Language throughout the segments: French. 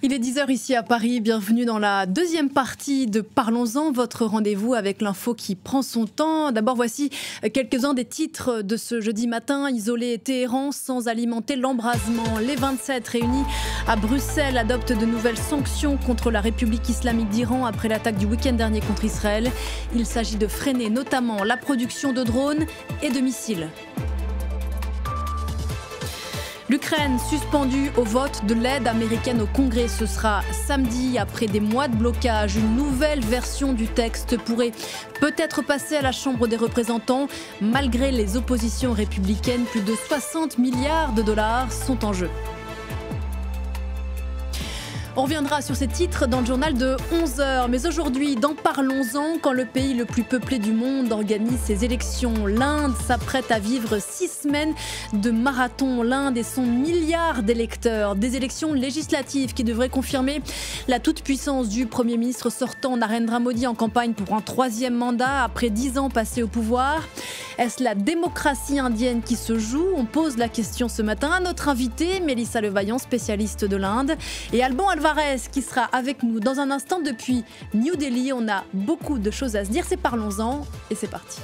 Il est 10h ici à Paris, bienvenue dans la deuxième partie de Parlons-en, votre rendez-vous avec l'info qui prend son temps. D'abord voici quelques-uns des titres de ce jeudi matin. Isoler Téhéran sans alimenter l'embrasement. Les 27 réunis à Bruxelles adoptent de nouvelles sanctions contre la République islamique d'Iran après l'attaque du week-end dernier contre Israël. Il s'agit de freiner notamment la production de drones et de missiles. L'Ukraine suspendue au vote de l'aide américaine au Congrès. Ce sera samedi. Après des mois de blocage, une nouvelle version du texte pourrait peut-être passer à la Chambre des représentants. Malgré les oppositions républicaines, plus de 60 milliards de dollars sont en jeu. On reviendra sur ces titres dans le journal de 11h. Mais aujourd'hui, dans Parlons-en, quand le pays le plus peuplé du monde organise ses élections, l'Inde s'apprête à vivre 6 semaines de marathon. L'Inde et son milliard d'électeurs. Des élections législatives qui devraient confirmer la toute-puissance du Premier ministre sortant Narendra Modi en campagne pour un 3e mandat après 10 ans passés au pouvoir. Est-ce la démocratie indienne qui se joue? On pose la question ce matin à notre invité, Mélissa Levaillant, spécialiste de l'Inde, et Alban Alvarez qui sera avec nous dans un instant depuis New Delhi. On a beaucoup de choses à se dire, c'est Parlons-en et c'est parti.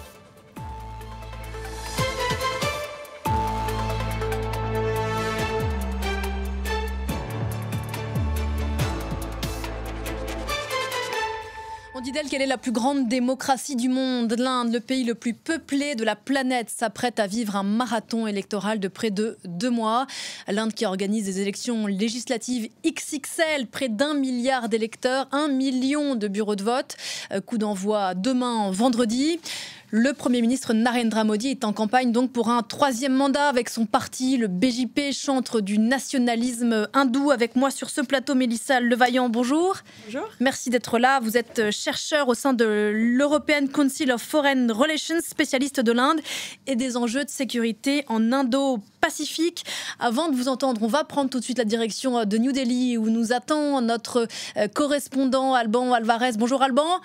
On dit d'elle qu'elle est la plus grande démocratie du monde. L'Inde, le pays le plus peuplé de la planète, s'apprête à vivre un marathon électoral de près de 2 mois. L'Inde qui organise des élections législatives XXL, près d'1 milliard d'électeurs, 1 million de bureaux de vote. Coup d'envoi demain, vendredi. Le Premier ministre Narendra Modi est en campagne donc pour un 3e mandat avec son parti, le BJP, chantre du nationalisme hindou. Avec moi sur ce plateau, Mélissa Levaillant, bonjour. Bonjour. Merci d'être là. Vous êtes chercheur au sein de l'European Council of Foreign Relations, spécialiste de l'Inde et des enjeux de sécurité en Indo-Pacifique. Avant de vous entendre, on va prendre tout de suite la direction de New Delhi où nous attend notre correspondant Alban Alvarez. Bonjour Alban.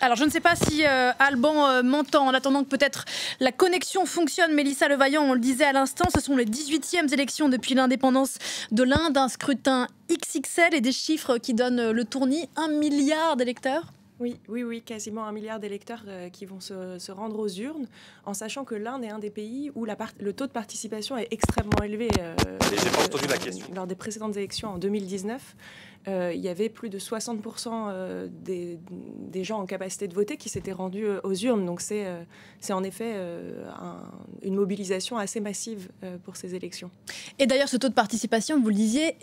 Alors, je ne sais pas si Alban m'entend, en attendant que peut-être la connexion fonctionne. Mélissa Levaillant, on le disait à l'instant, ce sont les 18e élections depuis l'indépendance de l'Inde, un scrutin XXL et des chiffres qui donnent le tournis, 1 milliard d'électeurs. Oui, quasiment 1 milliard d'électeurs qui vont se rendre aux urnes, en sachant que l'Inde est un des pays où le taux de participation est extrêmement élevé. J'ai pas entendu la question. Lors des précédentes élections en 2019, il y avait plus de 60% des gens en capacité de voter qui s'étaient rendus aux urnes. Donc c'est en effet une mobilisation assez massive pour ces élections. Et d'ailleurs, ce taux de participation, vous le disiez,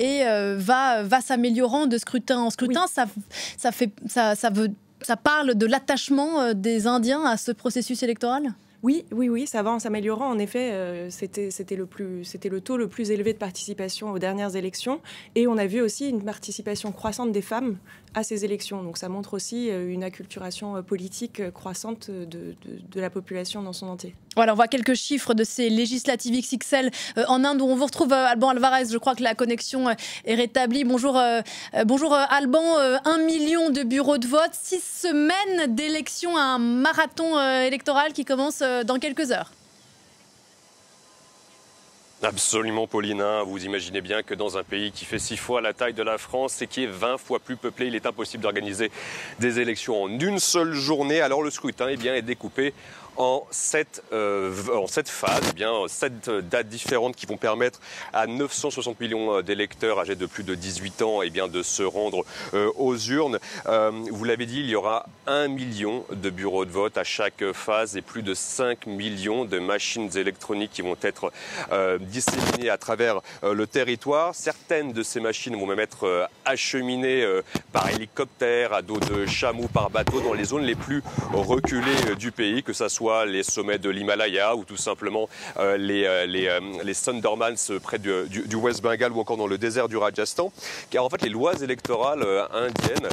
va s'améliorant de scrutin en scrutin. Oui. Ça parle de l'attachement des Indiens à ce processus électoral ? Oui, ça va en s'améliorant. En effet, c'était le taux le plus élevé de participation aux dernières élections. Et on a vu aussi une participation croissante des femmes à ces élections. Donc ça montre aussi une acculturation politique croissante de la population dans son entier. Voilà, on voit quelques chiffres de ces législatives XXL en Inde où on vous retrouve Alban Alvarez. Je crois que la connexion est rétablie. Bonjour Alban, 1 million de bureaux de vote, 6 semaines d'élections, un marathon électoral qui commence dans quelques heures. Absolument, Paulina. Vous imaginez bien que dans un pays qui fait 6 fois la taille de la France et qui est 20 fois plus peuplé, il est impossible d'organiser des élections en une seule journée. Alors le scrutin est découpé en 7 phases, 7 dates différentes qui vont permettre à 960 millions d'électeurs âgés de plus de 18 ans de se rendre aux urnes. Vous l'avez dit, il y aura 1 million de bureaux de vote à chaque phase et plus de 5 millions de machines électroniques qui vont être disséminées à travers le territoire. Certaines de ces machines vont même être acheminées par hélicoptère, à dos de chameau, par bateau dans les zones les plus reculées du pays, que ça soit les sommets de l'Himalaya ou tout simplement les Sundarbans près du West Bengal ou encore dans le désert du Rajasthan. Car en fait, les lois électorales indiennes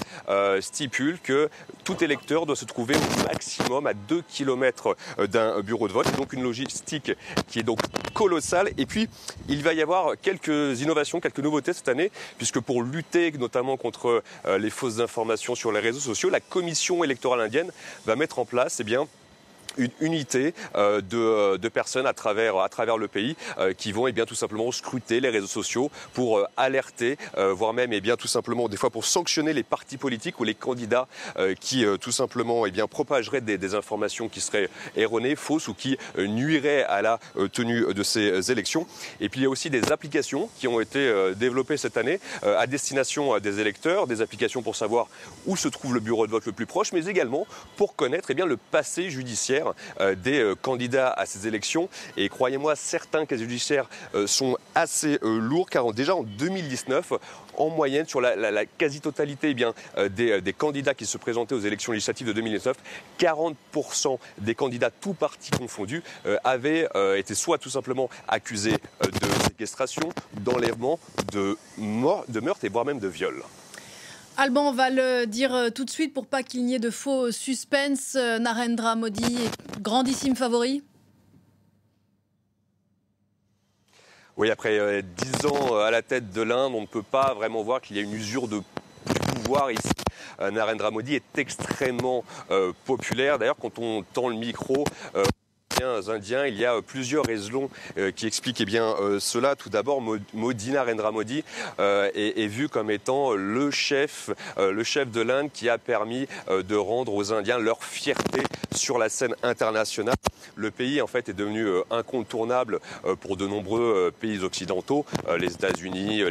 stipulent que tout électeur doit se trouver au maximum à 2 km d'un bureau de vote. C'est donc une logistique qui est donc colossale. Et puis, il va y avoir quelques innovations, quelques nouveautés cette année, puisque pour lutter notamment contre les fausses informations sur les réseaux sociaux, la Commission électorale indienne va mettre en place une unité de personnes à travers le pays qui vont tout simplement scruter les réseaux sociaux pour alerter, voire même tout simplement des fois pour sanctionner les partis politiques ou les candidats qui tout simplement propageraient des informations qui seraient erronées, fausses ou qui nuiraient à la tenue de ces élections. Et puis il y a aussi des applications qui ont été développées cette année à destination des électeurs, des applications pour savoir où se trouve le bureau de vote le plus proche, mais également pour connaître le passé judiciaire des candidats à ces élections. Et croyez-moi, certains casiers judiciaires sont assez lourds, car déjà en 2019, en moyenne, sur la quasi-totalité des candidats qui se présentaient aux élections législatives de 2019, 40% des candidats, tous partis confondus, avaient été soit tout simplement accusés de séquestration, d'enlèvement, de meurtre et voire même de viol. Alban, on va le dire tout de suite pour pas qu'il n'y ait de faux suspense. Narendra Modi est grandissime favori. Oui, après 10 ans à la tête de l'Inde, on ne peut pas vraiment voir qu'il y a une usure de pouvoir ici. Narendra Modi est extrêmement populaire. D'ailleurs, quand on tend le micro indiens, il y a plusieurs raisons qui expliquent cela. Tout d'abord, Narendra Modi est vu comme étant le chef de l'Inde qui a permis de rendre aux Indiens leur fierté sur la scène internationale. Le pays en fait est devenu incontournable pour de nombreux pays occidentaux, les États-Unis, les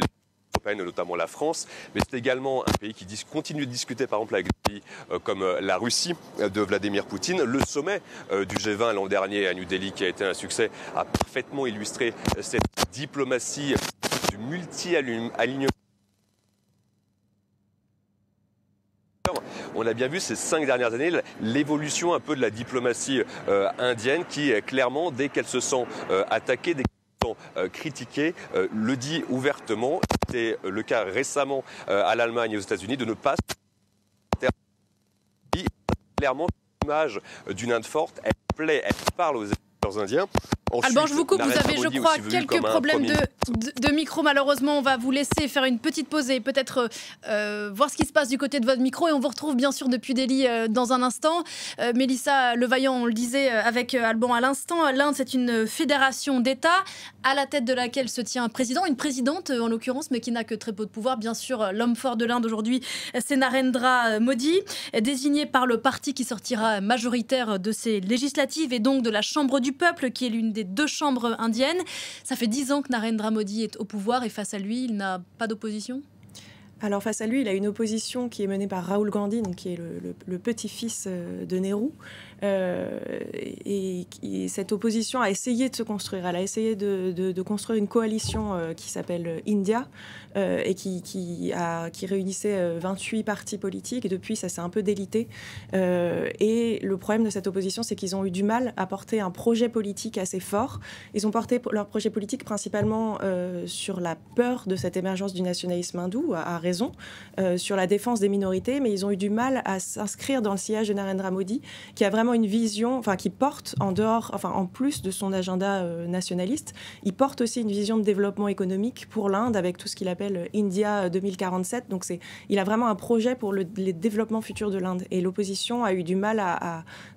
européenne, notamment la France, mais c'est également un pays qui continue de discuter par exemple avec des pays comme la Russie de Vladimir Poutine. Le sommet du G20 l'an dernier à New Delhi, qui a été un succès, a parfaitement illustré cette diplomatie du multi-alignement. On a bien vu ces 5 dernières années l'évolution un peu de la diplomatie indienne qui, clairement, dès qu'elle se sent attaquée, dès critiqué, le dit ouvertement. C'était le cas récemment à l'Allemagne et aux États-Unis de ne pas clairement l'image d'une Inde forte. Elle plaît, elle parle aux électeurs indiens. Ensuite, Alban, je vous coupe, vous avez, je crois, quelques problèmes de micro. Malheureusement, on va vous laisser faire une petite pause et peut-être voir ce qui se passe du côté de votre micro. Et on vous retrouve bien sûr depuis Delhi dans un instant. Mélissa Levaillant, on le disait avec Alban à l'instant, l'Inde, c'est une fédération d'États à la tête de laquelle se tient un président, une présidente en l'occurrence, mais qui n'a que très peu de pouvoir. Bien sûr, l'homme fort de l'Inde aujourd'hui, c'est Narendra Modi, désigné par le parti qui sortira majoritaire de ces législatives et donc de la Chambre du peuple, qui est l'une des 2 chambres indiennes. Ça fait 10 ans que Narendra Modi est au pouvoir et face à lui, il n'a pas d'opposition ? Alors face à lui, il a une opposition qui est menée par Rahul Gandhi, donc qui est le petit-fils de Nehru. Et cette opposition a essayé de se construire. Elle a essayé de construire une coalition qui s'appelle India et qui réunissait 28 partis politiques. Et depuis, ça s'est un peu délité. Et le problème de cette opposition, c'est qu'ils ont eu du mal à porter un projet politique assez fort. Ils ont porté leur projet politique principalement sur la peur de cette émergence du nationalisme hindou, à raison, sur la défense des minorités, mais ils ont eu du mal à s'inscrire dans le sillage de Narendra Modi, qui a vraiment une vision, qui porte en plus de son agenda nationaliste, il porte aussi une vision de développement économique pour l'Inde avec tout ce qu'il appelle India 2047. Donc il a vraiment un projet pour le développement futur de l'Inde. Et l'opposition a eu du mal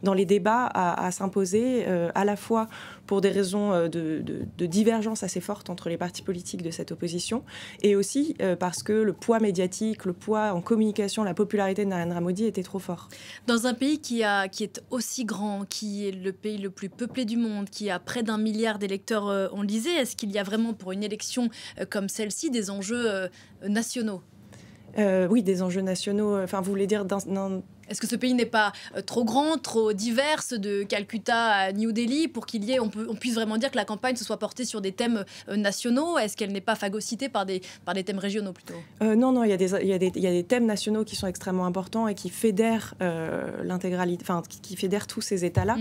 dans les débats à s'imposer, à la fois pour des raisons de divergence assez fortes entre les partis politiques de cette opposition, et aussi parce que le poids médiatique, le poids en communication, la popularité de Narendra Modi était trop fort. Dans un pays qui est aussi grand, qui est le pays le plus peuplé du monde, qui a près d'1 milliard d'électeurs, on le disait, est-ce qu'il y a vraiment pour une élection comme celle-ci des enjeux nationaux ? Oui, des enjeux nationaux. Vous voulez dire Est-ce que ce pays n'est pas trop grand, trop divers, de Calcutta à New Delhi, pour on puisse vraiment dire que la campagne se soit portée sur des thèmes nationaux ? Est-ce qu'elle n'est pas phagocytée par des thèmes régionaux plutôt ? Non, il y a des thèmes nationaux qui sont extrêmement importants et qui fédèrent l'intégralité, qui fédèrent tous ces États-là.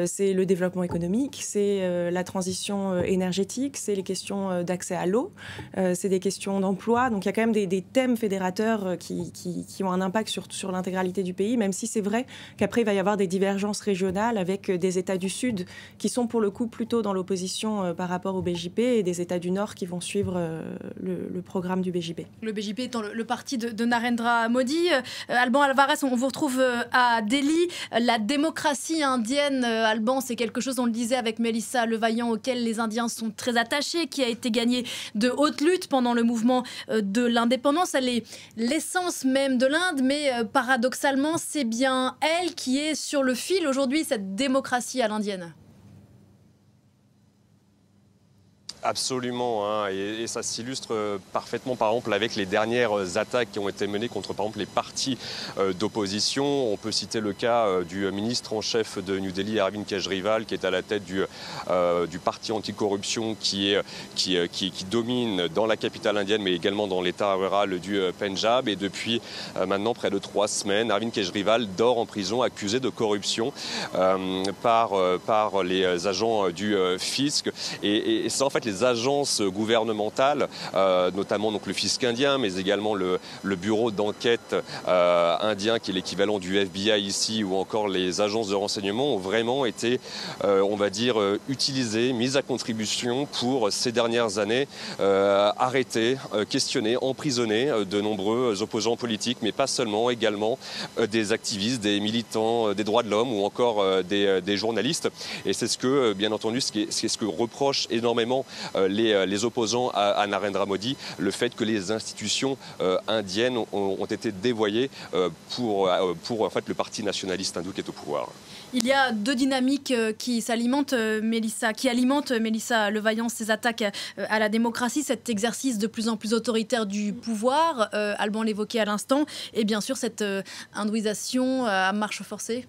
C'est le développement économique, c'est la transition énergétique, c'est les questions d'accès à l'eau, c'est des questions d'emploi. Donc il y a quand même des thèmes fédérateurs qui ont un impact sur l'intégralité du du pays, même si c'est vrai qu'après, il va y avoir des divergences régionales avec des États du Sud qui sont pour le coup plutôt dans l'opposition par rapport au BJP et des États du Nord qui vont suivre le programme du BJP. Le BJP étant le parti de Narendra Modi. Alban Alvarez, on vous retrouve à Delhi. La démocratie indienne, Alban, c'est quelque chose, on le disait avec Mélissa Levaillant, auquel les Indiens sont très attachés, qui a été gagné de haute lutte pendant le mouvement de l'indépendance. Elle est l'essence même de l'Inde, mais paradoxalement, c'est bien elle qui est sur le fil aujourd'hui, cette démocratie à l'indienne. Absolument, hein, et ça s'illustre parfaitement par exemple avec les dernières attaques qui ont été menées contre par exemple les partis d'opposition. On peut citer le cas du ministre en chef de New Delhi, Arvind Kejriwal, qui est à la tête du parti anticorruption qui domine dans la capitale indienne mais également dans l'état rural du Pendjab. Et depuis maintenant près de 3 semaines, Arvind Kejriwal dort en prison accusé de corruption par les agents du fisc. Et ça en fait les agences gouvernementales, notamment donc le fisc indien, mais également le bureau d'enquête indien qui est l'équivalent du FBI ici, ou encore les agences de renseignement ont vraiment été, on va dire, utilisées, mises à contribution pour ces dernières années arrêter, questionner, emprisonner de nombreux opposants politiques, mais pas seulement, également des activistes, des militants des droits de l'homme ou encore des journalistes. Et c'est ce que, bien entendu, c'est ce que reprochent énormément les opposants à Narendra Modi, le fait que les institutions indiennes ont été dévoyées pour en fait, le parti nationaliste hindou qui est au pouvoir. Il y a 2 dynamiques qui alimentent Mélissa Levaillant, ces attaques à la démocratie, cet exercice de plus en plus autoritaire du pouvoir, Alban l'évoquait à l'instant, et bien sûr cette hindouisation à marche forcée.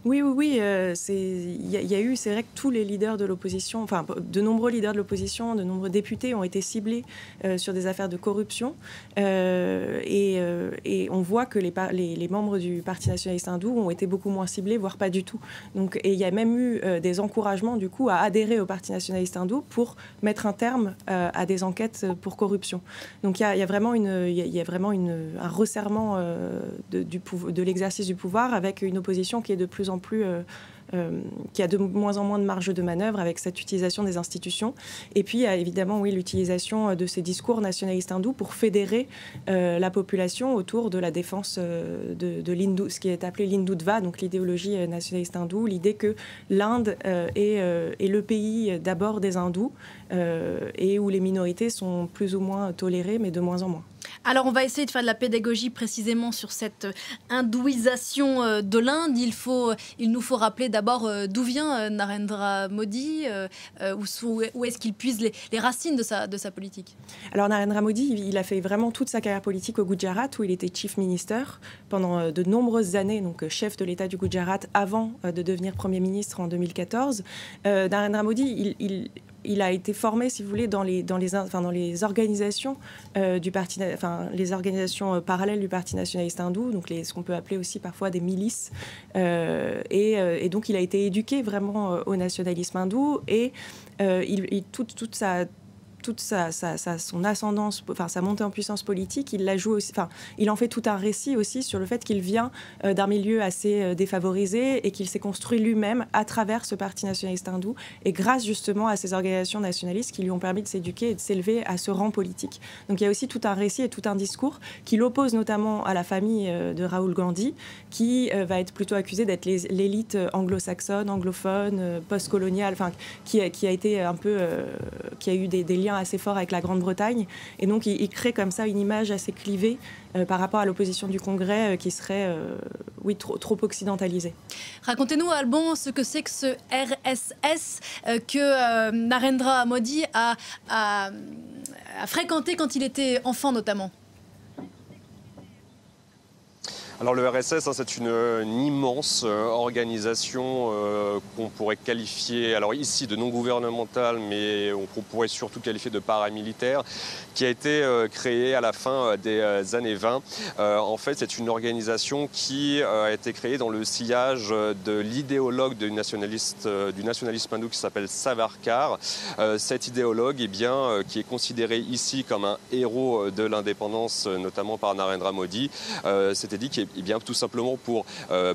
Oui, il y a eu, c'est vrai que tous les leaders de l'opposition, enfin de nombreux leaders de l'opposition, de nombreux députés ont été ciblés sur des affaires de corruption et on voit que les membres du Parti nationaliste hindou ont été beaucoup moins ciblés, voire pas du tout. Donc, et il y a même eu des encouragements du coup à adhérer au Parti nationaliste hindou pour mettre un terme à des enquêtes pour corruption. Donc il y a vraiment un resserrement de l'exercice du pouvoir avec une opposition qui est de plus en plus qui a de moins en moins de marge de manœuvre avec cette utilisation des institutions. Et puis, il y a évidemment, oui, l'utilisation de ces discours nationalistes hindous pour fédérer la population autour de la défense de l'hindou, ce qui est appelé l'hindoutva, donc l'idéologie nationaliste hindoue, l'idée que l'Inde est le pays d'abord des hindous et où les minorités sont plus ou moins tolérées, mais de moins en moins. Alors, on va essayer de faire de la pédagogie précisément sur cette hindouisation de l'Inde. Il nous faut rappeler d'abord d'où vient Narendra Modi, où est-ce qu'il puise les racines de sa politique. Alors, Narendra Modi, il a fait vraiment toute sa carrière politique au Gujarat, où il était chief minister pendant de nombreuses années, donc chef de l'État du Gujarat avant de devenir Premier ministre en 2014. Narendra Modi, il a été formé, si vous voulez, dans les organisations du parti, les organisations parallèles du Parti nationaliste hindou, donc ce qu'on peut appeler aussi parfois des milices. Et donc, il a été éduqué vraiment au nationalisme hindou et son ascendance, sa montée en puissance politique, il la joue aussi. Il en fait tout un récit aussi sur le fait qu'il vient d'un milieu assez défavorisé et qu'il s'est construit lui-même à travers ce parti nationaliste hindou et grâce justement à ces organisations nationalistes qui lui ont permis de s'éduquer et de s'élever à ce rang politique. Donc il y a aussi tout un récit et tout un discours qui l'oppose notamment à la famille de Rahul Gandhi, qui va être plutôt accusée d'être l'élite anglo-saxonne, anglophone, post-coloniale, qui a été un peu, qui a eu des liens assez fort avec la Grande-Bretagne. Et donc, il crée comme ça une image assez clivée par rapport à l'opposition du Congrès qui serait, trop occidentalisée. Racontez-nous, Alban, ce que c'est que ce RSS que Narendra Modi a fréquenté quand il était enfant, notamment. Alors le RSS, c'est une immense organisation qu'on pourrait qualifier, alors ici de non gouvernementale, mais on pourrait surtout qualifier de paramilitaire, qui a été créée à la fin des années 20. En fait, c'est une organisation qui a été créée dans le sillage de l'idéologue du nationalisme hindou qui s'appelle Savarkar. Cet idéologue, qui est considéré ici comme un héros de l'indépendance, notamment par Narendra Modi, s'était dit qu'il bien, tout simplement pour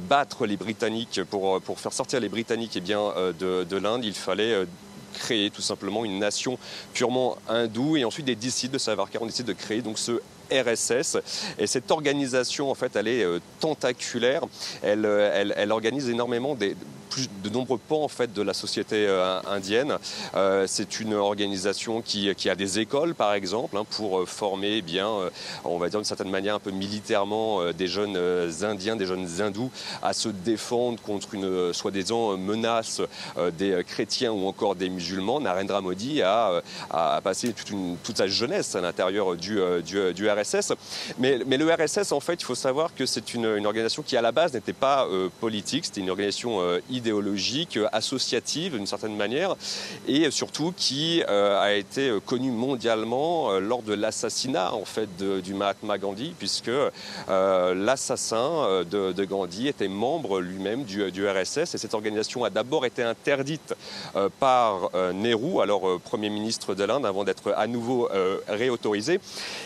battre les Britanniques, pour faire sortir les Britanniques de l'Inde, il fallait créer tout simplement une nation purement hindoue. Et ensuite, des disciples de Savarkar ont décidé de créer donc ce RSS. Et cette organisation, en fait, elle est tentaculaire. Elle organise énormément de nombreux pans en fait de la société indienne. C'est une organisation qui a des écoles par exemple pour former on va dire d'une certaine manière un peu militairement des jeunes indiens, des jeunes hindous à se défendre contre une soi-disant menace des chrétiens ou encore des musulmans. Narendra Modi a passé toute sa jeunesse à l'intérieur du RSS. Mais le RSS, en fait, il faut savoir que c'est une organisation qui à la base n'était pas politique, c'était une organisation idéologique, associative d'une certaine manière, et surtout qui a été connue mondialement lors de l'assassinat en fait du Mahatma Gandhi, puisque l'assassin de Gandhi était membre lui-même du RSS, et cette organisation a d'abord été interdite par Nehru, alors Premier ministre de l'Inde, avant d'être à nouveau réautorisée.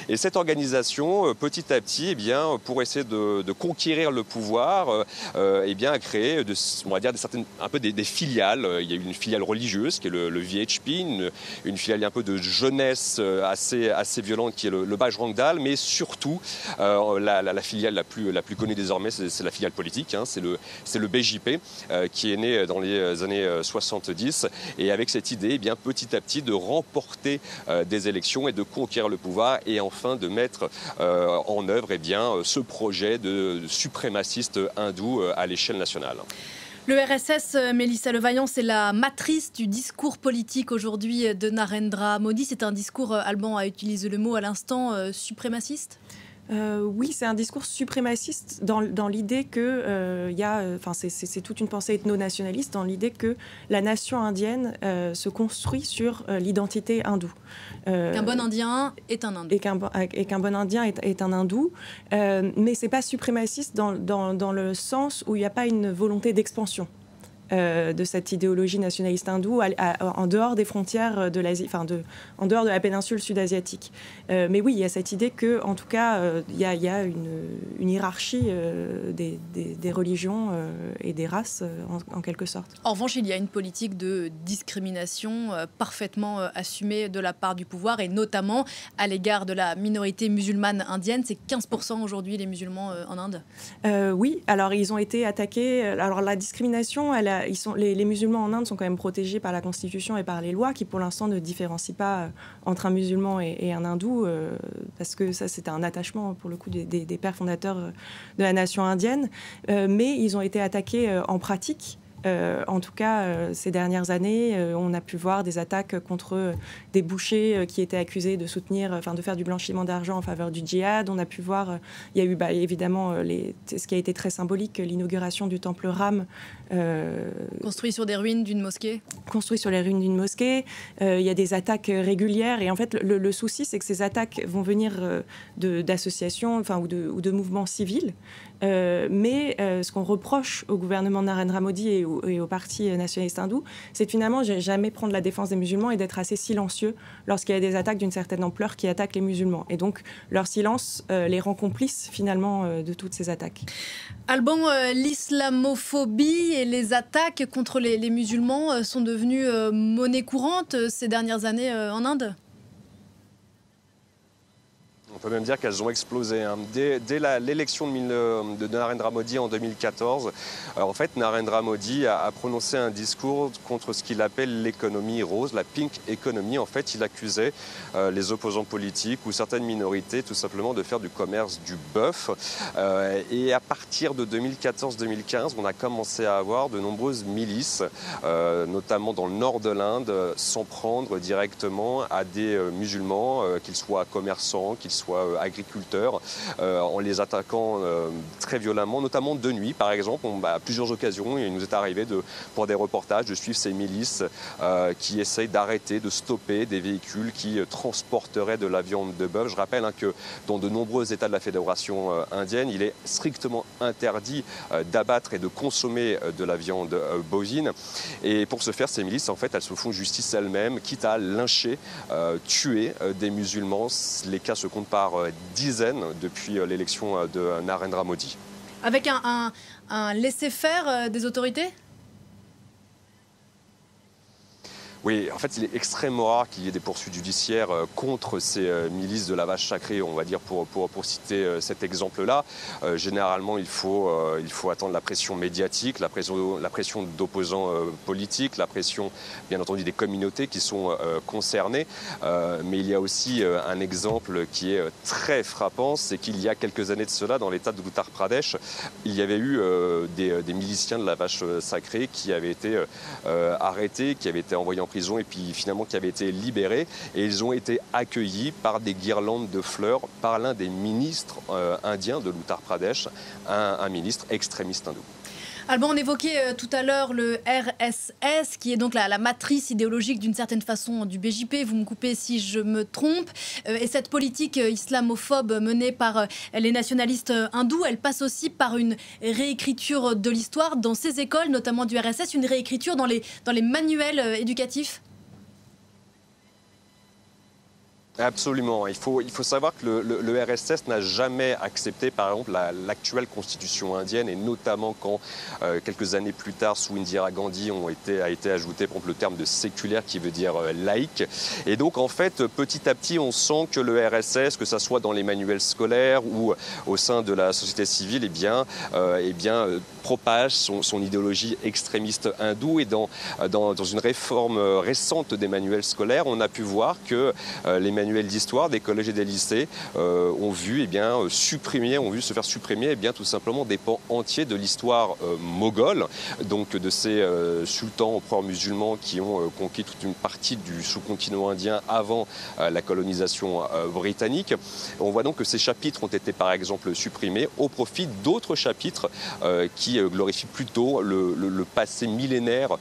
Et cette organisation, petit à petit, pour essayer de conquérir le pouvoir, a créé, on va dire, un peu des filiales. Il y a eu une filiale religieuse qui est le VHP, une filiale un peu de jeunesse assez violente qui est le Bajrang Dal, mais surtout la filiale la plus connue désormais, c'est la filiale politique, c'est le BJP qui est né dans les années 70, et avec cette idée petit à petit de remporter des élections et de conquérir le pouvoir, et enfin de mettre en œuvre ce projet de suprémaciste hindou à l'échelle nationale. Le RSS, Mélissa Levaillant, c'est la matrice du discours politique aujourd'hui de Narendra Modi. C'est un discours, Alban a utilisé le mot à l'instant, suprémaciste ? Oui, c'est un discours suprémaciste dans l'idée que c'est toute une pensée ethno-nationaliste, dans l'idée que la nation indienne se construit sur l'identité hindoue. Qu'un bon Indien est un hindou. Et qu'un bon Indien est un hindou. Mais c'est pas suprémaciste dans le sens où il n'y a pas une volonté d'expansion de cette idéologie nationaliste hindoue en dehors des frontières de l'Asie, en dehors de la péninsule sud-asiatique. Mais oui, il y a cette idée que, en tout cas, il y a une hiérarchie des religions et des races, en quelque sorte. En revanche, il y a une politique de discrimination parfaitement assumée de la part du pouvoir, et notamment à l'égard de la minorité musulmane indienne. C'est 15% aujourd'hui les musulmans en Inde. Oui, alors ils ont été attaqués. Alors la discrimination, les musulmans en Inde sont quand même protégés par la Constitution et par les lois qui, pour l'instant, ne différencient pas entre un musulman et un hindou, parce que ça, c'était un attachement, pour le coup, des pères fondateurs de la nation indienne. Mais ils ont été attaqués en pratique. En tout cas, ces dernières années, on a pu voir des attaques contre des bouchers qui étaient accusés de de faire du blanchiment d'argent en faveur du djihad. On a pu voir, il y a eu évidemment ce qui a été très symbolique, l'inauguration du temple Ram. Construit sur des ruines d'une mosquée. Construit sur les ruines d'une mosquée. Il y a des attaques régulières. Et en fait, le souci, c'est que ces attaques vont venir d'associations ou de mouvements civils. Mais ce qu'on reproche au gouvernement de Narendra Modi et au parti nationaliste hindou, c'est de finalement jamais prendre la défense des musulmans et d'être assez silencieux lorsqu'il y a des attaques d'une certaine ampleur qui attaquent les musulmans. Et donc, leur silence les rend complices finalement de toutes ces attaques. Alban, l'islamophobie et les attaques contre les musulmans sont devenues monnaie courante ces dernières années en Inde ? On peut même dire qu'elles ont explosé. Dès l'élection de Narendra Modi en 2014, en fait, Narendra Modi a prononcé un discours contre ce qu'il appelle l'économie rose, la pink economy. En fait, il accusait les opposants politiques ou certaines minorités tout simplement de faire du commerce du bœuf. Et à partir de 2014-2015, on a commencé à avoir de nombreuses milices, notamment dans le nord de l'Inde, s'en prendre directement à des musulmans, qu'ils soient commerçants, qu'ils soient agriculteurs, en les attaquant très violemment, notamment de nuit par exemple. À plusieurs occasions, il nous est arrivé pour des reportages de suivre ces milices qui essayent d'arrêter, de stopper des véhicules qui transporteraient de la viande de bœuf. Je rappelle que dans de nombreux États de la Fédération indienne, il est strictement interdit d'abattre et de consommer de la viande bovine. Et pour ce faire, ces milices, en fait, elles se font justice elles-mêmes, quitte à lyncher, tuer des musulmans. Les cas se comptent par dizaines depuis l'élection de Narendra Modi. Avec un laisser-faire des autorités ? Oui, en fait, il est extrêmement rare qu'il y ait des poursuites judiciaires contre ces milices de la vache sacrée, on va dire, pour citer cet exemple-là. Généralement, il faut attendre la pression médiatique, la pression d'opposants politiques, la pression, bien entendu, des communautés qui sont concernées. Mais il y a aussi un exemple qui est très frappant, c'est qu'il y a quelques années de cela, dans l'état de Uttar Pradesh, il y avait eu des miliciens de la vache sacrée qui avaient été arrêtés, qui avaient été envoyés en prison et puis finalement qui avaient été libérés, et ils ont été accueillis par des guirlandes de fleurs par l'un des ministres indiens de l'Uttar Pradesh, un ministre extrémiste hindou. Alban, on évoquait tout à l'heure le RSS, qui est donc la matrice idéologique d'une certaine façon du BJP. Vous me coupez si je me trompe. Et cette politique islamophobe menée par les nationalistes hindous, elle passe aussi par une réécriture de l'histoire dans ces écoles, notamment du RSS, une réécriture dans les manuels éducatifs. Absolument. Il faut savoir que le RSS n'a jamais accepté, par exemple, l'actuelle constitution indienne, et notamment quand, quelques années plus tard, sous Indira Gandhi, a été ajouté, par exemple, le terme de séculaire qui veut dire laïque. Et donc, en fait, petit à petit, on sent que le RSS, que ça soit dans les manuels scolaires ou au sein de la société civile, propage son idéologie extrémiste hindoue. Et dans une réforme récente des manuels scolaires, on a pu voir que les manuels d'histoire des collèges et des lycées ont vu se faire supprimer tout simplement des pans entiers de l'histoire moghole, donc de ces sultans empereurs musulmans qui ont conquis toute une partie du sous-continent indien avant la colonisation britannique. On voit donc que ces chapitres ont été par exemple supprimés au profit d'autres chapitres qui glorifient plutôt le passé millénaire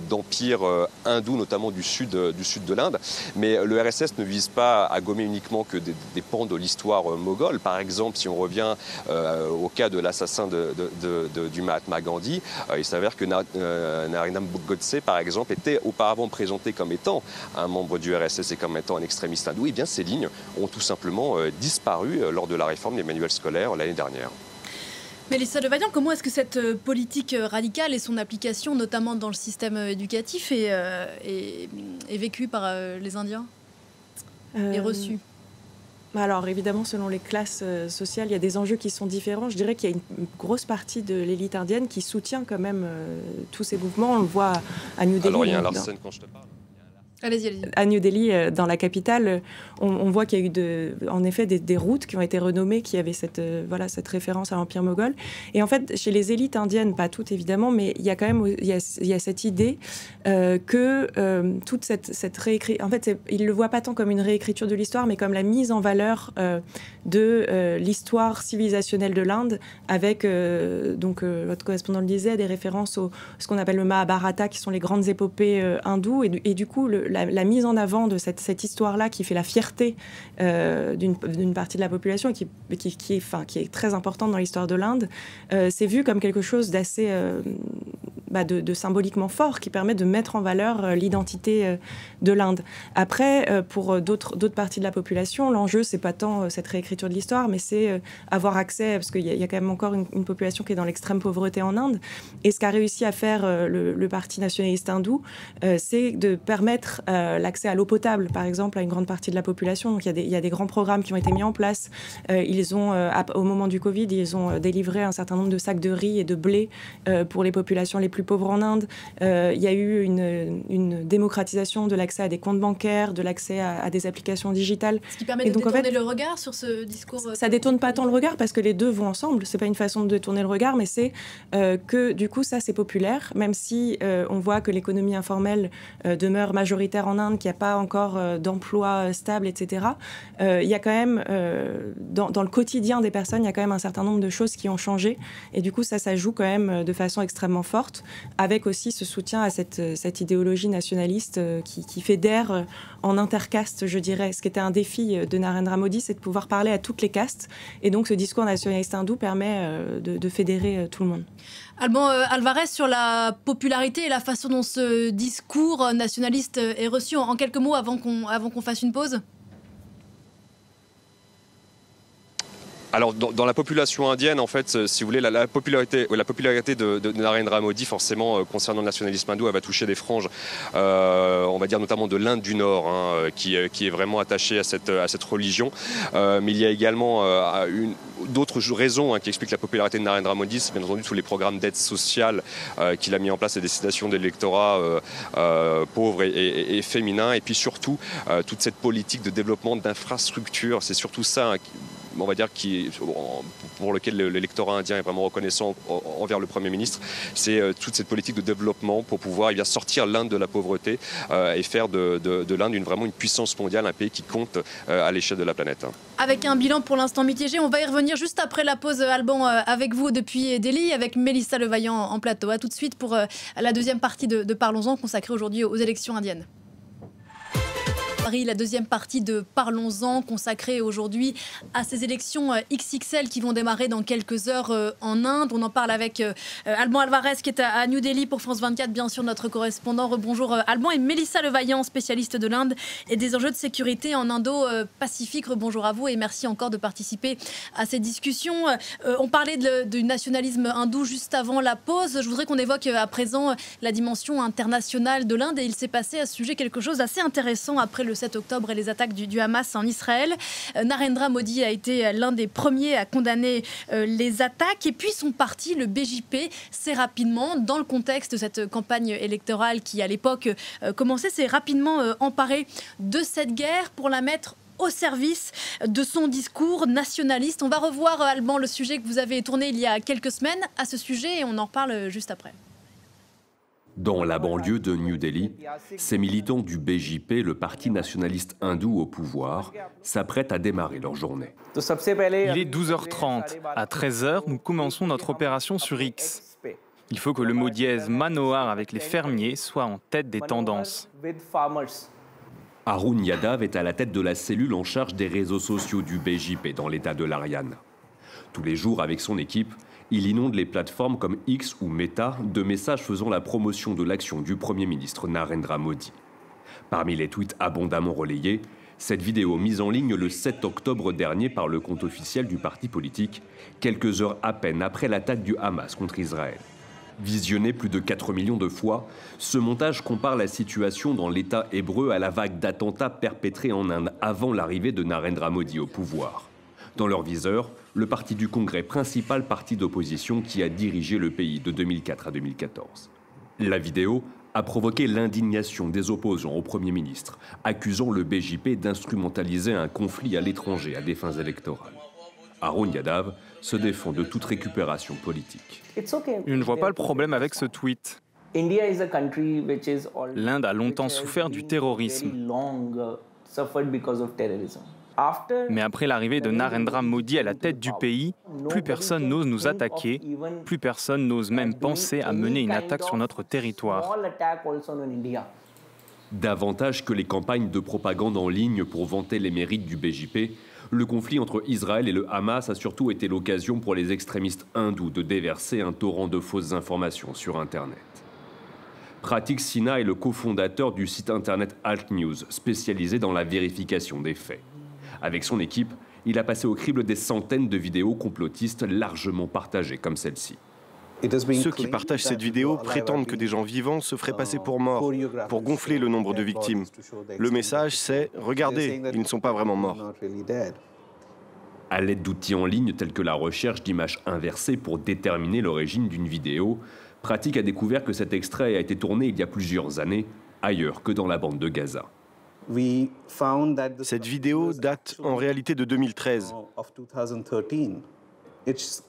d'empire hindou, notamment du sud de l'Inde. Mais le RSS ne vise pas à gommer uniquement que des pans de l'histoire moghole. Par exemple, si on revient au cas de l'assassin du Mahatma Gandhi, il s'avère que Narendra Godse, par exemple, était auparavant présenté comme étant un membre du RSS et comme étant un extrémiste hindou. Et bien, ces lignes ont tout simplement disparu lors de la réforme des manuels scolaires l'année dernière. Mélissa Levaillant, comment est-ce que cette politique radicale et son application, notamment dans le système éducatif, est vécue par les Indiens ? Et reçu? Alors évidemment, selon les classes sociales, il y a des enjeux qui sont différents. Je dirais qu'il y a une grosse partie de l'élite indienne qui soutient quand même tous ces mouvements. On le voit à New Delhi. Alors il y a un Larsen quand je te parle. Allez-y. À New Delhi, dans la capitale, on voit qu'il y a eu en effet des routes qui ont été renommées, qui avaient cette référence à l'Empire moghol. Et en fait, chez les élites indiennes, pas toutes évidemment, mais il y a quand même il y a cette idée que toute cette réécriture, en fait, ils ne le voient pas tant comme une réécriture de l'histoire, mais comme la mise en valeur de l'histoire civilisationnelle de l'Inde, avec, votre correspondant le disait, des références ce qu'on appelle le Mahabharata, qui sont les grandes épopées hindoues, et du coup, la mise en avant de cette histoire-là qui fait la fierté d'une partie de la population et qui est très importante dans l'histoire de l'Inde, c'est vu comme quelque chose d'assez de symboliquement fort qui permet de mettre en valeur l'identité de l'Inde. Après, pour d'autres parties de la population, l'enjeu, c'est pas tant cette réécriture de l'histoire, mais c'est avoir accès, parce qu'il y a quand même encore une population qui est dans l'extrême pauvreté en Inde. Et ce qu'a réussi à faire le parti nationaliste hindou, c'est de permettre l'accès à l'eau potable, par exemple, à une grande partie de la population. Donc, il y a des grands programmes qui ont été mis en place. Ils ont, au moment du Covid, ils ont délivré un certain nombre de sacs de riz et de blé pour les populations les plus pauvres en Inde. Il y a eu une démocratisation de l'accès à des comptes bancaires, de l'accès à des applications digitales. Ce qui permet de détourner le regard sur ce discours. Ça détourne pas tant le regard parce que les deux vont ensemble. C'est pas une façon de détourner le regard, mais c'est que du coup ça c'est populaire, même si on voit que l'économie informelle demeure majoritaire en Inde, qu'il n'y a pas encore d'emploi stable, etc. Il y a quand même, dans le quotidien des personnes, il y a quand même un certain nombre de choses qui ont changé. Et du coup, ça joue quand même de façon extrêmement forte, avec aussi ce soutien à cette idéologie nationaliste qui fédère en intercaste, je dirais. Ce qui était un défi de Narendra Modi, c'est de pouvoir parler à toutes les castes. Et donc, ce discours nationaliste hindou permet de fédérer tout le monde. Alban Alvarez, sur la popularité et la façon dont ce discours nationaliste est reçu, en quelques mots avant qu'on fasse une pause. Alors, dans la population indienne, en fait, si vous voulez, la popularité de Narendra Modi, forcément, concernant le nationalisme hindou, elle va toucher des franges, on va dire notamment de l'Inde du Nord, hein, qui est vraiment attachée à cette religion. Mais il y a également d'autres raisons qui expliquent la popularité de Narendra Modi, c'est bien entendu tous les programmes d'aide sociale qu'il a mis en place à destination d'électorats pauvres et féminins. Et puis surtout, toute cette politique de développement d'infrastructures, c'est surtout ça, on va dire, pour lequel l'électorat indien est vraiment reconnaissant envers le Premier ministre, c'est toute cette politique de développement pour pouvoir sortir l'Inde de la pauvreté et faire de l'Inde vraiment une puissance mondiale, un pays qui compte à l'échelle de la planète. Avec un bilan pour l'instant mitigé, on va y revenir juste après la pause, Alban, avec vous depuis Delhi, avec Mélissa Levaillant en plateau. A tout de suite pour la deuxième partie de Parlons-en, consacrée aujourd'hui aux élections indiennes. La deuxième partie de Parlons-en, consacrée aujourd'hui à ces élections XXL qui vont démarrer dans quelques heures en Inde. On en parle avec Alban Alvarez qui est à New Delhi pour France 24, bien sûr, notre correspondant. Rebonjour Alban, et Mélissa Levaillant, spécialiste de l'Inde et des enjeux de sécurité en Indo-Pacifique. Rebonjour à vous et merci encore de participer à ces discussions. On parlait du nationalisme hindou juste avant la pause. Je voudrais qu'on évoque à présent la dimension internationale de l'Inde, et il s'est passé à ce sujet quelque chose d'assez intéressant après le 7 octobre et les attaques du Hamas en Israël. Narendra Modi a été l'un des premiers à condamner les attaques, et puis son parti, le BJP, s'est rapidement, dans le contexte de cette campagne électorale qui à l'époque commençait, s'est rapidement emparé de cette guerre pour la mettre au service de son discours nationaliste. On va revoir, Alban, le sujet que vous avez tourné il y a quelques semaines à ce sujet, et on en parle juste après. Dans la banlieue de New Delhi, ces militants du BJP, le parti nationaliste hindou au pouvoir, s'apprêtent à démarrer leur journée. Il est 12h30. À 13h, nous commençons notre opération sur X. Il faut que le mot dièse Manohar avec les fermiers soit en tête des tendances. Arun Yadav est à la tête de la cellule en charge des réseaux sociaux du BJP dans l'état de l'Haryana. Tous les jours, avec son équipe, il inonde les plateformes comme X ou Meta de messages faisant la promotion de l'action du Premier ministre Narendra Modi. Parmi les tweets abondamment relayés, cette vidéo mise en ligne le 7 octobre dernier par le compte officiel du parti politique, quelques heures à peine après l'attaque du Hamas contre Israël. Visionné plus de 4 millions de fois, ce montage compare la situation dans l'État hébreu à la vague d'attentats perpétrés en Inde avant l'arrivée de Narendra Modi au pouvoir. Dans leur viseur, le parti du Congrès, principal parti d'opposition qui a dirigé le pays de 2004 à 2014. La vidéo a provoqué l'indignation des opposants au Premier ministre, accusant le BJP d'instrumentaliser un conflit à l'étranger à des fins électorales. Arun Yadav se défend de toute récupération politique. Je ne vois pas le problème avec ce tweet. L'Inde a longtemps souffert du terrorisme. Mais après l'arrivée de Narendra Modi à la tête du pays, plus personne n'ose nous attaquer, plus personne n'ose même penser à mener une attaque sur notre territoire. Davantage que les campagnes de propagande en ligne pour vanter les mérites du BJP, le conflit entre Israël et le Hamas a surtout été l'occasion pour les extrémistes hindous de déverser un torrent de fausses informations sur Internet. Pratik Sinha est le cofondateur du site internet Alt News, spécialisé dans la vérification des faits. Avec son équipe, il a passé au crible des centaines de vidéos complotistes largement partagées comme celle-ci. Ceux qui partagent cette vidéo prétendent que des gens vivants se feraient passer pour morts, pour gonfler le nombre de victimes. Le message, c'est « Regardez, ils ne sont pas vraiment morts ». À l'aide d'outils en ligne tels que la recherche d'images inversées pour déterminer l'origine d'une vidéo, Pratik a découvert que cet extrait a été tourné il y a plusieurs années, ailleurs que dans la bande de Gaza. Cette vidéo date en réalité de 2013.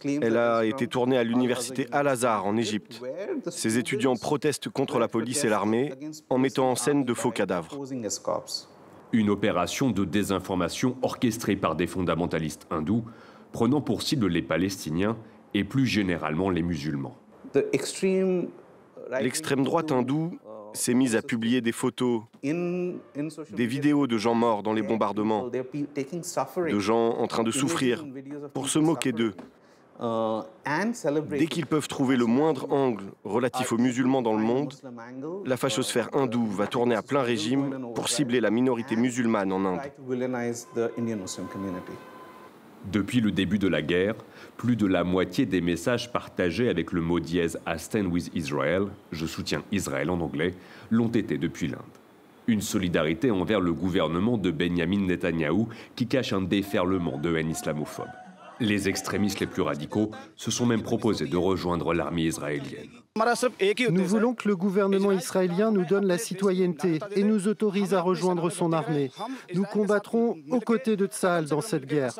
Elle a été tournée à l'université Al-Azhar en Égypte. Ces étudiants protestent contre la police et l'armée en mettant en scène de faux cadavres. Une opération de désinformation orchestrée par des fondamentalistes hindous, prenant pour cible les Palestiniens et plus généralement les musulmans. L'extrême droite hindoue s'est mise à publier des photos, des vidéos de gens morts dans les bombardements, de gens en train de souffrir, pour se moquer d'eux. Dès qu'ils peuvent trouver le moindre angle relatif aux musulmans dans le monde, la fachosphère hindoue va tourner à plein régime pour cibler la minorité musulmane en Inde. Depuis le début de la guerre, plus de la moitié des messages partagés avec le mot dièse « I stand with Israel », je soutiens Israël en anglais, l'ont été depuis l'Inde. Une solidarité envers le gouvernement de Benyamin Netanyahou qui cache un déferlement de haine islamophobe. Les extrémistes les plus radicaux se sont même proposés de rejoindre l'armée israélienne. Nous voulons que le gouvernement israélien nous donne la citoyenneté et nous autorise à rejoindre son armée. Nous combattrons aux côtés de Tsahal dans cette guerre.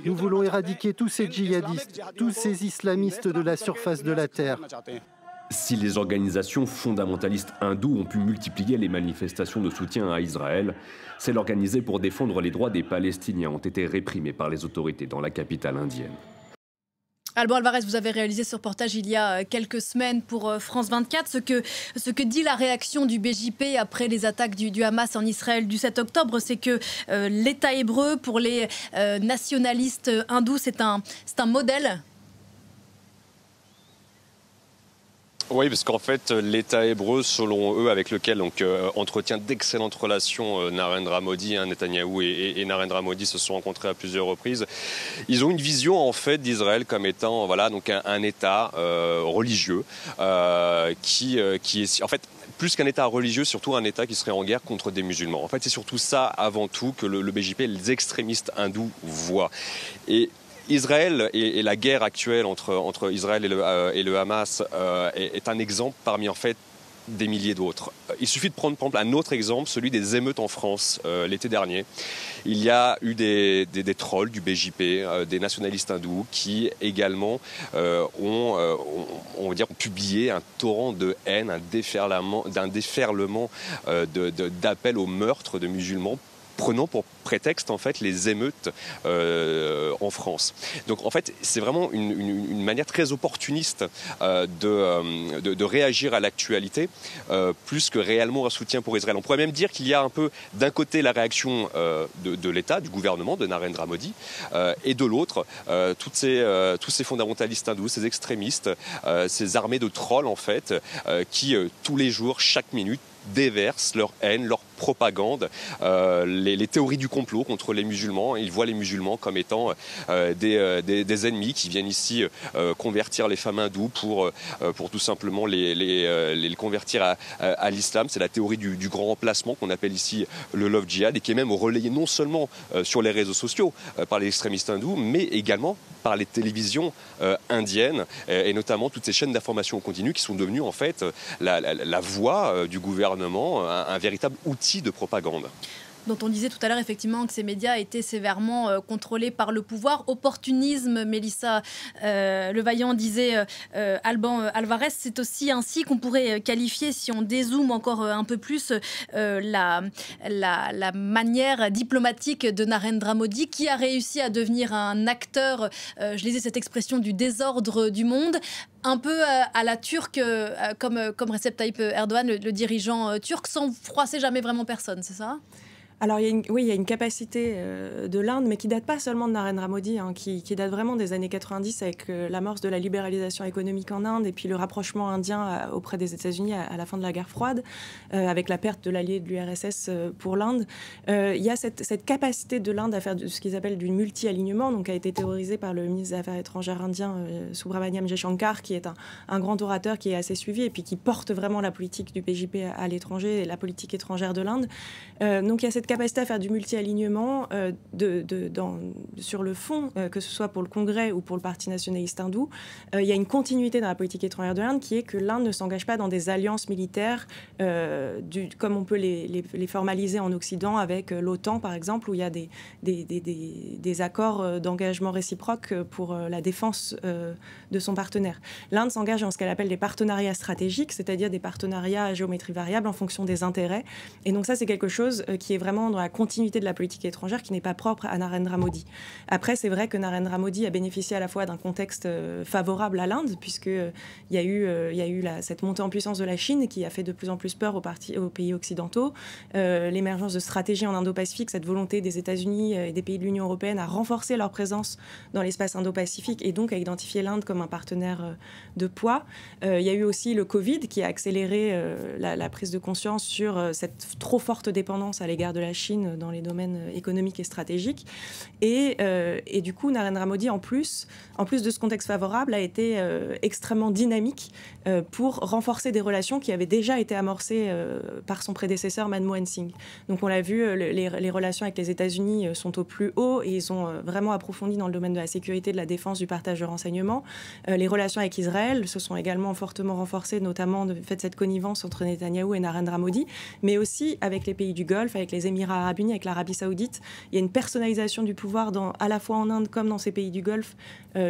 Nous voulons éradiquer tous ces djihadistes, tous ces islamistes de la surface de la terre. Si les organisations fondamentalistes hindoues ont pu multiplier les manifestations de soutien à Israël, celles organisées pour défendre les droits des Palestiniens ont été réprimées par les autorités dans la capitale indienne. Alban Alvarez, vous avez réalisé ce reportage il y a quelques semaines pour France 24. Ce que dit la réaction du BJP après les attaques du Hamas en Israël du 7 octobre, c'est que l'État hébreu, pour les nationalistes hindous, c'est un modèle. Oui, parce qu'en fait, l'État hébreu, selon eux, avec lequel entretient d'excellentes relations Narendra Modi, Netanyahou et Narendra Modi se sont rencontrés à plusieurs reprises. Ils ont une vision en fait d'Israël comme étant donc un État religieux qui est en fait plus qu'un État religieux, surtout un État qui serait en guerre contre des musulmans. En fait, c'est surtout ça avant tout que le BJP, les extrémistes hindous voient. Et Israël et la guerre actuelle entre Israël et le Hamas est un exemple parmi en fait des milliers d'autres. Il suffit de prendre par exemple un autre exemple, celui des émeutes en France l'été dernier. Il y a eu des trolls du BJP, des nationalistes hindous qui également ont publié un torrent de haine, un déferlement d'appels au meurtre de musulmans, prenant pour prétexte en fait les émeutes en France. Donc en fait c'est vraiment une manière très opportuniste de réagir à l'actualité plus que réellement un soutien pour Israël. On pourrait même dire qu'il y a un peu d'un côté la réaction de l'État, du gouvernement de Narendra Modi et de l'autre tous ces fondamentalistes hindous, ces extrémistes, ces armées de trolls en fait qui tous les jours, chaque minute déversent leur haine, leur propagande, les théories du complot contre les musulmans. Ils voient les musulmans comme étant des ennemis qui viennent ici convertir les femmes hindoues pour tout simplement les convertir à l'islam. C'est la théorie du grand remplacement qu'on appelle ici le love djihad et qui est même relayée non seulement sur les réseaux sociaux par les extrémistes hindous, mais également par les télévisions indiennes et notamment toutes ces chaînes d'information en continu qui sont devenues en fait la voix du gouvernement, un véritable outil de propagande. Dont on disait tout à l'heure effectivement que ces médias étaient sévèrement contrôlés par le pouvoir. Opportunisme, Mélissa Levaillant disait Alban Alvarez, c'est aussi ainsi qu'on pourrait qualifier, si on dézoome encore un peu plus, la manière diplomatique de Narendra Modi, qui a réussi à devenir un acteur, je lisais cette expression, du désordre du monde, un peu à la turque, comme Recep Tayyip Erdogan, le dirigeant turc, sans froisser jamais vraiment personne, c'est ça ? Alors, il y a une capacité de l'Inde, mais qui date pas seulement de Narendra Modi, qui date vraiment des années 90 avec l'amorce de la libéralisation économique en Inde et puis le rapprochement indien auprès des États-Unis à la fin de la guerre froide, avec la perte de l'allié de l'URSS pour l'Inde. Il y a cette capacité de l'Inde à faire ce qu'ils appellent du multi-alignement, donc a été théorisé par le ministre des Affaires étrangères indien Subrahmanyam Jaishankar, qui est un grand orateur qui est assez suivi et puis qui porte vraiment la politique du BJP à l'étranger et la politique étrangère de l'Inde. Donc il y a cette capacité à faire du multi-alignement sur le fond, que ce soit pour le Congrès ou pour le Parti nationaliste hindou. Il y a une continuité dans la politique étrangère de l'Inde qui est que l'Inde ne s'engage pas dans des alliances militaires comme on peut les formaliser en Occident avec l'OTAN, par exemple, où il y a des accords d'engagement réciproque pour la défense de son partenaire. L'Inde s'engage dans ce qu'elle appelle des partenariats stratégiques, c'est-à-dire des partenariats à géométrie variable en fonction des intérêts. Et donc ça, c'est quelque chose qui est vraiment dans la continuité de la politique étrangère qui n'est pas propre à Narendra Modi. Après, c'est vrai que Narendra Modi a bénéficié à la fois d'un contexte favorable à l'Inde, puisqu'il y a eu cette montée en puissance de la Chine qui a fait de plus en plus peur aux pays occidentaux, l'émergence de stratégies en Indo-Pacifique, cette volonté des États-Unis et des pays de l'Union européenne à renforcer leur présence dans l'espace Indo-Pacifique et donc à identifier l'Inde comme un partenaire de poids. Il y a eu aussi le Covid qui a accéléré la prise de conscience sur cette trop forte dépendance à l'égard de la Chine dans les domaines économiques et stratégiques. Et du coup, Narendra Modi, en plus de ce contexte favorable, a été extrêmement dynamique pour renforcer des relations qui avaient déjà été amorcées par son prédécesseur Manmohan Singh. Donc on l'a vu, les relations avec les États-Unis sont au plus haut et ils ont vraiment approfondi dans le domaine de la sécurité, de la défense, du partage de renseignements. Les relations avec Israël se sont également fortement renforcées, notamment du fait de cette connivence entre Netanyahou et Narendra Modi, mais aussi avec les pays du Golfe, avec les Émirats arabes unis, avec l'Arabie saoudite. Il y a une personnalisation du pouvoir à la fois en Inde comme dans ces pays du Golfe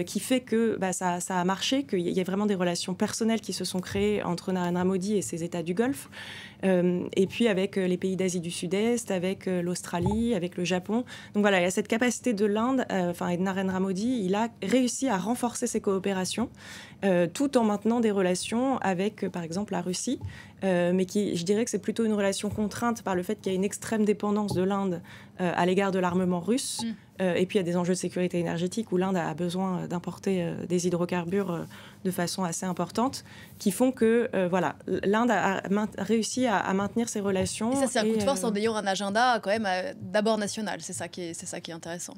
qui fait que ça a marché, qu'il y a vraiment des relations personnelles qui se sont créées entre Narendra Modi et ces États du Golfe. Et puis avec les pays d'Asie du Sud-Est, avec l'Australie, avec le Japon. Donc voilà, il y a cette capacité de l'Inde, et de Narendra Modi, il a réussi à renforcer ses coopérations tout en maintenant des relations avec, par exemple, la Russie, mais je dirais que c'est plutôt une relation contrainte par le fait qu'il y a une extrême dépendance de l'Inde à l'égard de l'armement russe. Et puis il y a des enjeux de sécurité énergétique où l'Inde a besoin d'importer des hydrocarbures de façon assez importante, qui font que l'Inde a réussi à maintenir ses relations. Et ça, c'est un coup de force en ayant un agenda quand même d'abord national. C'est ça qui est intéressant.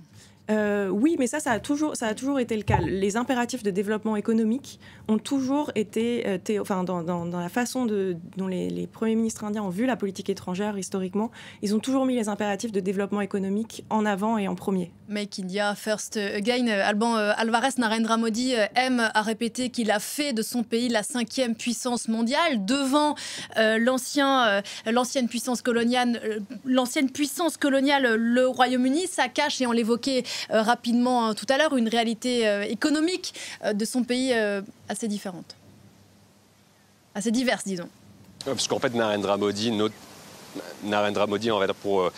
Oui, mais ça a toujours été le cas. Les impératifs de développement économique ont toujours été, dans la façon dont les premiers ministres indiens ont vu la politique étrangère historiquement, ils ont toujours mis les impératifs de développement économique en avant et en premier. Make India First Again. Alban Alvarez, Narendra Modi aime à répéter qu'il a fait de son pays la 5e puissance mondiale devant l'ancienne puissance coloniale, le Royaume-Uni. Ça cache, et on l'évoquait rapidement tout à l'heure, une réalité économique de son pays assez différente. Assez diverse, disons. Parce qu'en fait, Narendra Modi, en fait, pour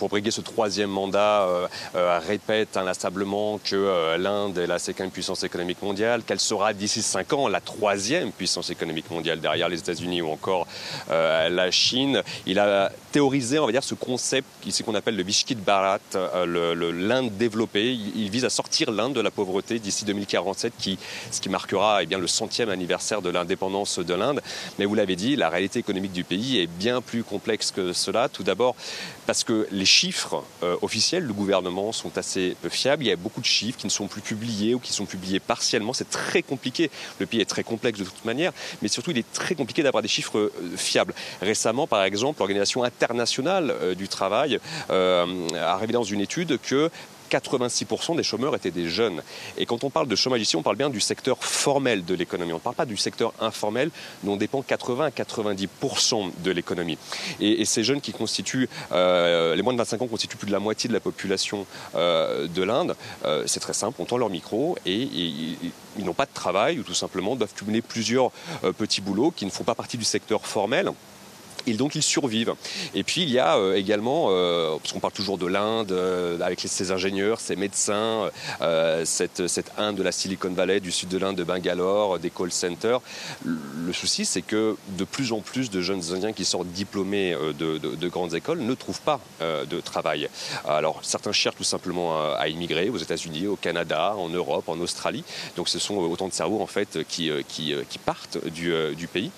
briguer ce 3e mandat, répète inlassablement que l'Inde est la 5e puissance économique mondiale, qu'elle sera d'ici 5 ans la 3e puissance économique mondiale derrière les États-Unis ou encore la Chine. Il a théorisé, on va dire, ce concept ici qu'on appelle le Viksit Bharat, l'Inde développée. Il vise à sortir l'Inde de la pauvreté d'ici 2047, ce qui marquera le 100e anniversaire de l'indépendance de l'Inde. Mais vous l'avez dit, la réalité économique du pays est bien plus complexe que cela. Tout d'abord parce que les chiffres officiels du gouvernement sont assez peu fiables. Il y a beaucoup de chiffres qui ne sont plus publiés ou qui sont publiés partiellement. C'est très compliqué. Le pays est très complexe de toute manière, mais surtout il est très compliqué d'avoir des chiffres fiables. Récemment, par exemple, l'Organisation internationale du travail a révélé dans une étude que 86% des chômeurs étaient des jeunes. Et quand on parle de chômage ici, on parle bien du secteur formel de l'économie. On ne parle pas du secteur informel dont dépend 80 à 90% de l'économie. Et ces jeunes qui constituent, les moins de 25 ans constituent plus de la moitié de la population de l'Inde. C'est très simple, on tend leur micro et ils n'ont pas de travail ou tout simplement doivent cumuler plusieurs petits boulots qui ne font pas partie du secteur formel. Et donc ils survivent. Et puis il y a également, parce qu'on parle toujours de l'Inde, avec ses ingénieurs, ses médecins, cette Inde de la Silicon Valley, du sud de l'Inde, de Bangalore, des call centers. Le souci, c'est que de plus en plus de jeunes Indiens qui sortent diplômés de grandes écoles ne trouvent pas de travail. Alors certains cherchent tout simplement à immigrer aux États-Unis, au Canada, en Europe, en Australie. Donc ce sont autant de cerveaux en fait qui partent du pays.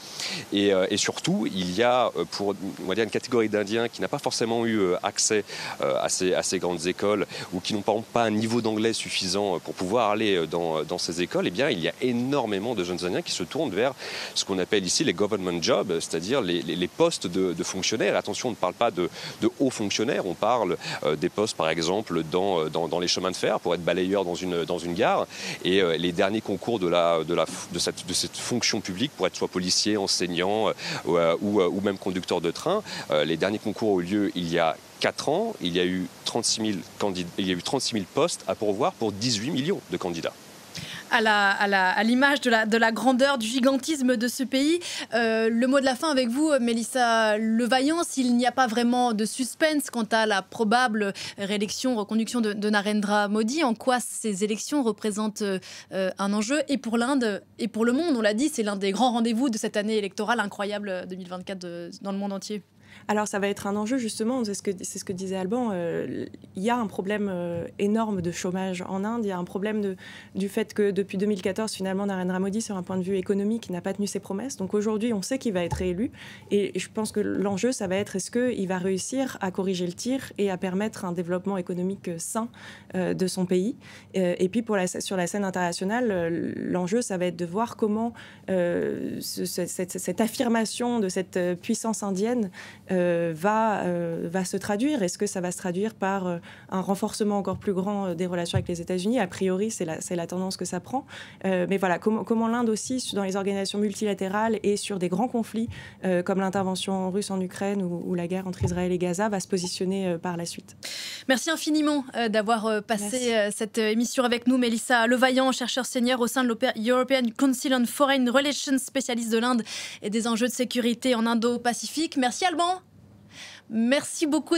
Et surtout, il y a pour une catégorie d'Indiens qui n'a pas forcément eu accès à ces grandes écoles ou qui n'ont pas un niveau d'anglais suffisant pour pouvoir aller dans ces écoles, eh bien, il y a énormément de jeunes Indiens qui se tournent vers ce qu'on appelle ici les government jobs, c'est-à-dire les postes de fonctionnaires. Attention, on ne parle pas de hauts fonctionnaires, on parle des postes, par exemple, dans les chemins de fer pour être balayeur dans une gare. Et les derniers concours de cette fonction publique pour être soit policier, enseignant ou même conducteur de train. Les derniers concours ont eu lieu il y a 4 ans. Il y a eu 36 000 postes à pourvoir pour 18 millions de candidats. À l'image de la grandeur, du gigantisme de ce pays. Le mot de la fin avec vous, Mélissa Levaillant. S'il n'y a pas vraiment de suspense quant à la probable reconduction de Narendra Modi, en quoi ces élections représentent un enjeu, et pour l'Inde et pour le monde? On l'a dit, c'est l'un des grands rendez-vous de cette année électorale incroyable 2024 dans le monde entier. Alors ça va être un enjeu justement, c'est ce que disait Alban, il y a un problème énorme de chômage en Inde, il y a un problème du fait que depuis 2014 finalement Narendra Modi sur un point de vue économique n'a pas tenu ses promesses, donc aujourd'hui on sait qu'il va être réélu et je pense que l'enjeu ça va être est-ce qu'il va réussir à corriger le tir et à permettre un développement économique sain de son pays, et puis sur la scène internationale l'enjeu ça va être de voir comment cette affirmation de cette puissance indienne va se traduire. Est-ce que ça va se traduire par un renforcement encore plus grand des relations avec les États-Unis? A priori, c'est la tendance que ça prend. Mais voilà, comment l'Inde aussi, dans les organisations multilatérales et sur des grands conflits comme l'intervention russe en Ukraine ou la guerre entre Israël et Gaza, va se positionner par la suite. Merci infiniment d'avoir passé cette émission avec nous. Mélissa Levaillant, chercheur senior au sein de l'European Council on Foreign Relations, spécialiste de l'Inde et des enjeux de sécurité en Indo-Pacifique. Merci Alban. Merci beaucoup.